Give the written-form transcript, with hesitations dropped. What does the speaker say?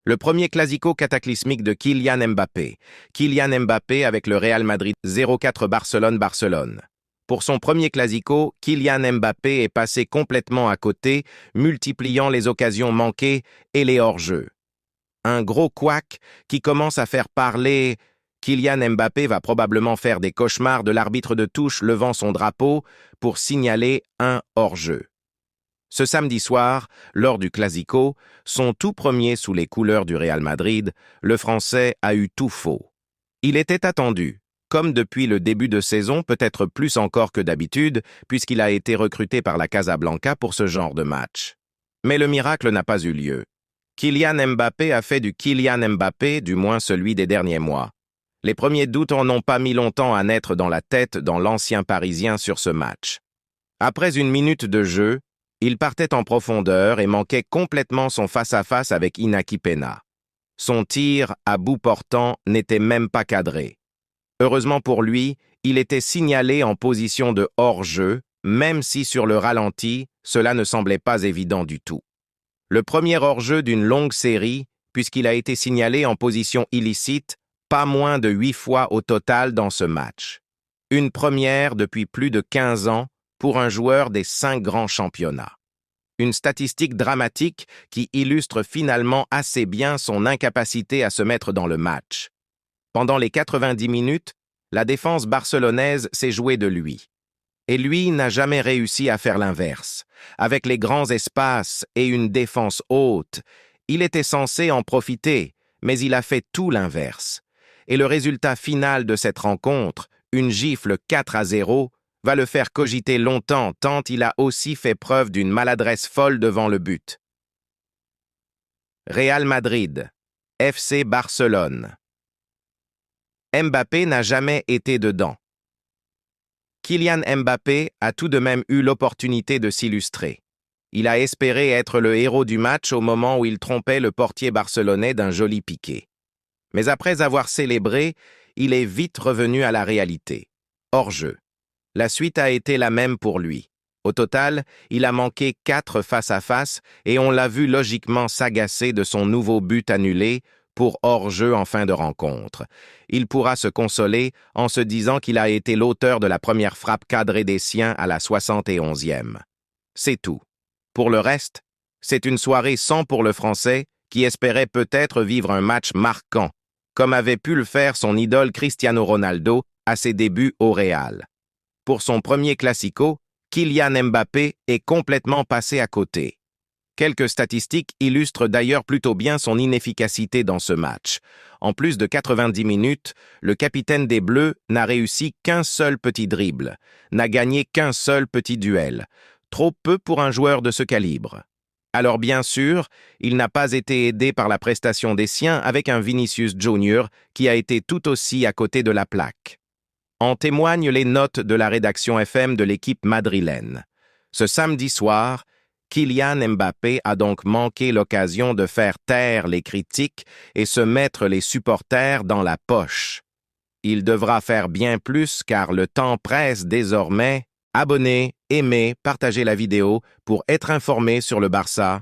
Le premier classico cataclysmique de Kylian Mbappé. Kylian Mbappé avec le Real Madrid 0-4 Barcelone. Pour son premier classico, Kylian Mbappé est passé complètement à côté, multipliant les occasions manquées et les hors-jeux. Un gros couac qui commence à faire parler. Kylian Mbappé va probablement faire des cauchemars de l'arbitre de touche levant son drapeau pour signaler un hors-jeu. Ce samedi soir, lors du Classico, son tout premier sous les couleurs du Real Madrid, le Français a eu tout faux. Il était attendu, comme depuis le début de saison, peut-être plus encore que d'habitude, puisqu'il a été recruté par la Casablanca pour ce genre de match. Mais le miracle n'a pas eu lieu. Kylian Mbappé a fait du Kylian Mbappé, du moins celui des derniers mois. Les premiers doutes en ont pas mis longtemps à naître dans la tête dans l'ancien Parisien sur ce match. Après une minute de jeu, il partait en profondeur et manquait complètement son face-à-face avec Inaki Peña. Son tir, à bout portant, n'était même pas cadré. Heureusement pour lui, il était signalé en position de hors-jeu, même si sur le ralenti, cela ne semblait pas évident du tout. Le premier hors-jeu d'une longue série, puisqu'il a été signalé en position illicite, pas moins de 8 fois au total dans ce match. Une première depuis plus de 15 ans, pour un joueur des 5 grands championnats. Une statistique dramatique qui illustre finalement assez bien son incapacité à se mettre dans le match. Pendant les 90 minutes, la défense barcelonaise s'est jouée de lui. Et lui n'a jamais réussi à faire l'inverse. Avec les grands espaces et une défense haute, il était censé en profiter, mais il a fait tout l'inverse. Et le résultat final de cette rencontre, une gifle 4-0, va le faire cogiter longtemps tant il a aussi fait preuve d'une maladresse folle devant le but. Real Madrid, FC Barcelone. Mbappé n'a jamais été dedans. Kylian Mbappé a tout de même eu l'opportunité de s'illustrer. Il a espéré être le héros du match au moment où il trompait le portier barcelonais d'un joli piqué. Mais après avoir célébré, il est vite revenu à la réalité. Hors-jeu. La suite a été la même pour lui. Au total, il a manqué 4 face-à-face et on l'a vu logiquement s'agacer de son nouveau but annulé pour hors-jeu en fin de rencontre. Il pourra se consoler en se disant qu'il a été l'auteur de la première frappe cadrée des siens à la 71e. C'est tout. Pour le reste, c'est une soirée sans pour le Français qui espérait peut-être vivre un match marquant, comme avait pu le faire son idole Cristiano Ronaldo à ses débuts au Real. Pour son premier classico, Kylian Mbappé est complètement passé à côté. Quelques statistiques illustrent d'ailleurs plutôt bien son inefficacité dans ce match. En plus de 90 minutes, le capitaine des Bleus n'a réussi qu'un seul petit dribble, n'a gagné qu'un seul petit duel. Trop peu pour un joueur de ce calibre. Alors bien sûr, il n'a pas été aidé par la prestation des siens avec un Vinicius Junior qui a été tout aussi à côté de la plaque. En témoignent les notes de la rédaction FM de l'équipe madrilène. Ce samedi soir, Kylian Mbappé a donc manqué l'occasion de faire taire les critiques et se mettre les supporters dans la poche. Il devra faire bien plus car le temps presse désormais. Abonnez, aimez, partagez la vidéo pour être informé sur le Barça.